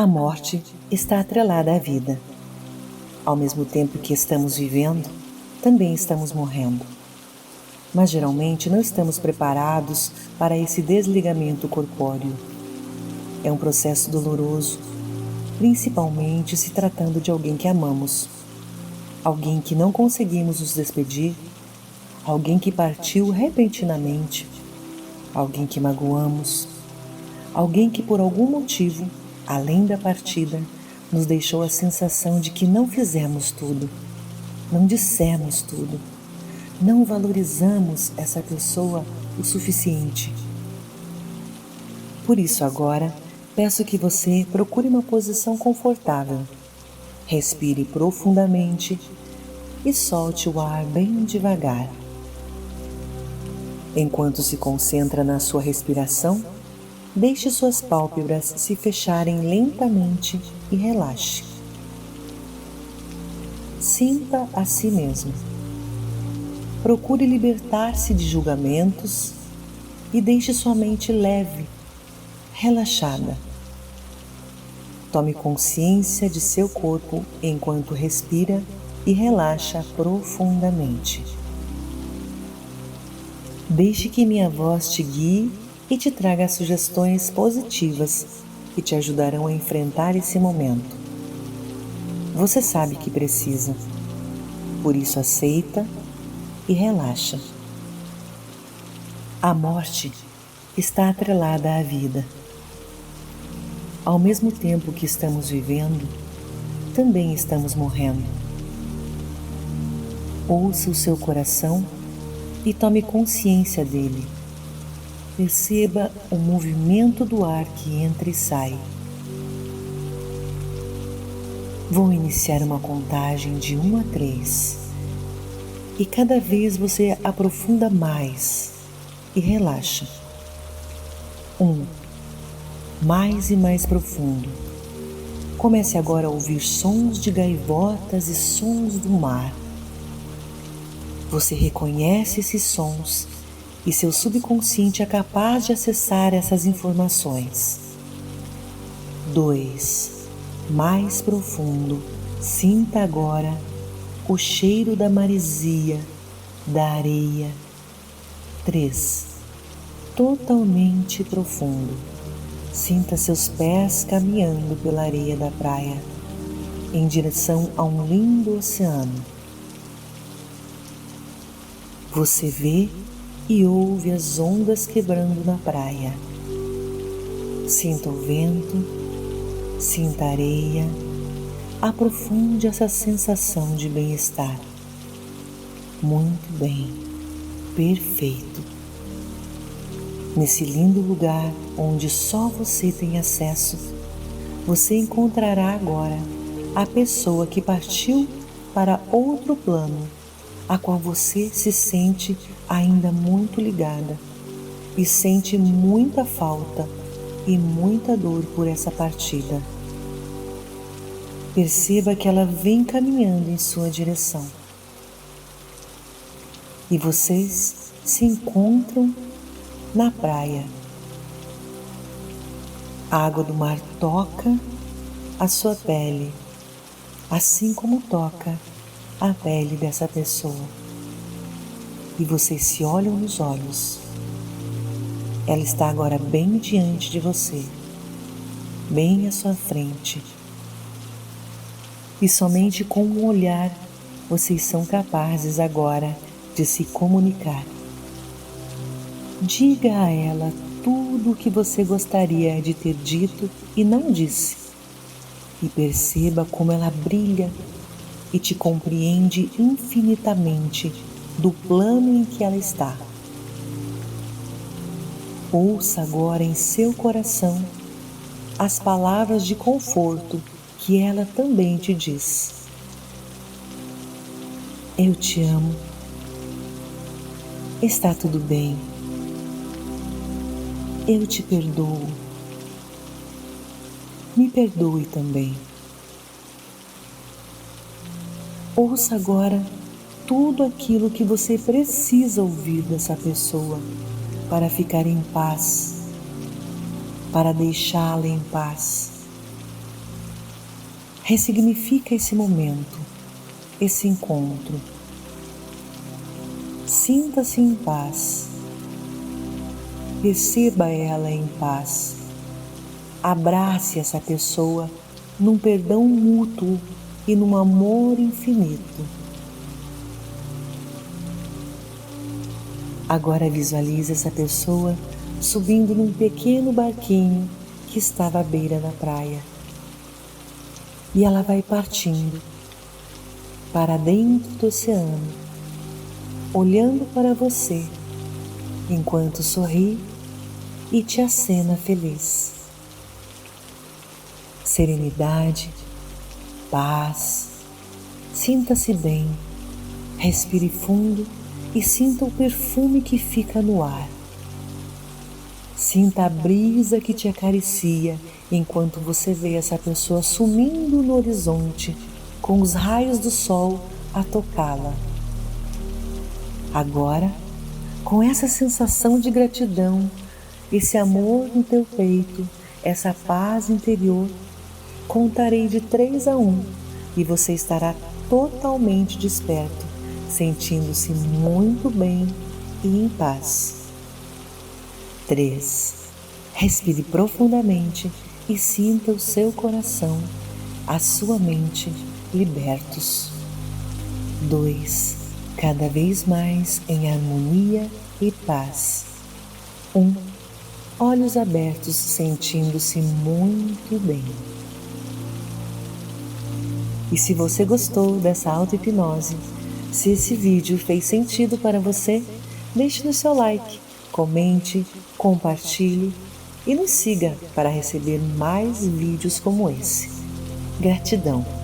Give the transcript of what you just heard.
A morte está atrelada à vida. Ao mesmo tempo que estamos vivendo, também estamos morrendo. Mas geralmente não estamos preparados para esse desligamento corpóreo. É um processo doloroso, principalmente se tratando de alguém que amamos, alguém que não conseguimos nos despedir, alguém que partiu repentinamente, alguém que magoamos, alguém que por algum motivo, além da partida, nos deixou a sensação de que não fizemos tudo, não dissemos tudo, não valorizamos essa pessoa o suficiente. Por isso agora, peço que você procure uma posição confortável, respire profundamente e solte o ar bem devagar. Enquanto se concentra na sua respiração, deixe suas pálpebras se fecharem lentamente e relaxe. Sinta a si mesmo. Procure libertar-se de julgamentos e deixe sua mente leve, relaxada. Tome consciência de seu corpo enquanto respira e relaxa profundamente. Deixe que minha voz te guie e te traga sugestões positivas que te ajudarão a enfrentar esse momento. Você sabe que precisa, por isso aceita e relaxa. A morte está atrelada à vida. Ao mesmo tempo que estamos vivendo, também estamos morrendo. Ouça o seu coração e tome consciência dele. Perceba o movimento do ar que entra e sai. Vou iniciar uma contagem de 1 a 3. E cada vez você aprofunda mais e relaxa. 1. Mais e mais profundo. Comece agora a ouvir sons de gaivotas e sons do mar. Você reconhece esses sons e seu subconsciente é capaz de acessar essas informações. 2. Mais profundo. Sinta agora o cheiro da maresia, da areia. 3. Totalmente profundo. Sinta seus pés caminhando pela areia da praia, em direção a um lindo oceano. Você vê e ouve as ondas quebrando na praia. Sinta o vento, sinta a areia, aprofunde essa sensação de bem-estar. Muito bem, perfeito. Nesse lindo lugar onde só você tem acesso, você encontrará agora a pessoa que partiu para outro plano, a qual você se sente ainda muito ligada e sente muita falta e muita dor por essa partida. Perceba que ela vem caminhando em sua direção. E vocês se encontram na praia. A água do mar toca a sua pele, assim como toca a pele dessa pessoa. E vocês se olham nos olhos. Ela está agora bem diante de você, bem à sua frente. E somente com um olhar vocês são capazes agora de se comunicar. Diga a ela tudo o que você gostaria de ter dito e não disse. E perceba como ela brilha e te compreende infinitamente do plano em que ela está. Ouça agora em seu coração as palavras de conforto que ela também te diz. Eu te amo. Está tudo bem. Eu te perdoo. Me perdoe também. Ouça agora tudo aquilo que você precisa ouvir dessa pessoa para ficar em paz, para deixá-la em paz. Ressignifica esse momento, esse encontro. Sinta-se em paz. Receba ela em paz. Abrace essa pessoa num perdão mútuo e num amor infinito. Agora visualize essa pessoa subindo num pequeno barquinho que estava à beira da praia. E ela vai partindo para dentro do oceano, olhando para você, enquanto sorri e te acena feliz. Serenidade, paz, sinta-se bem, respire fundo e sinta o perfume que fica no ar. Sinta a brisa que te acaricia enquanto você vê essa pessoa sumindo no horizonte com os raios do sol a tocá-la. Agora, com essa sensação de gratidão, esse amor no teu peito, essa paz interior, contarei de 3 a 1 e você estará totalmente desperto, sentindo-se muito bem e em paz. 3. Respire profundamente e sinta o seu coração, a sua mente libertos. 2. Cada vez mais em harmonia e paz. 1. Olhos abertos, sentindo-se muito bem. E se você gostou dessa auto-hipnose, se esse vídeo fez sentido para você, deixe no seu like, comente, compartilhe e nos siga para receber mais vídeos como esse. Gratidão!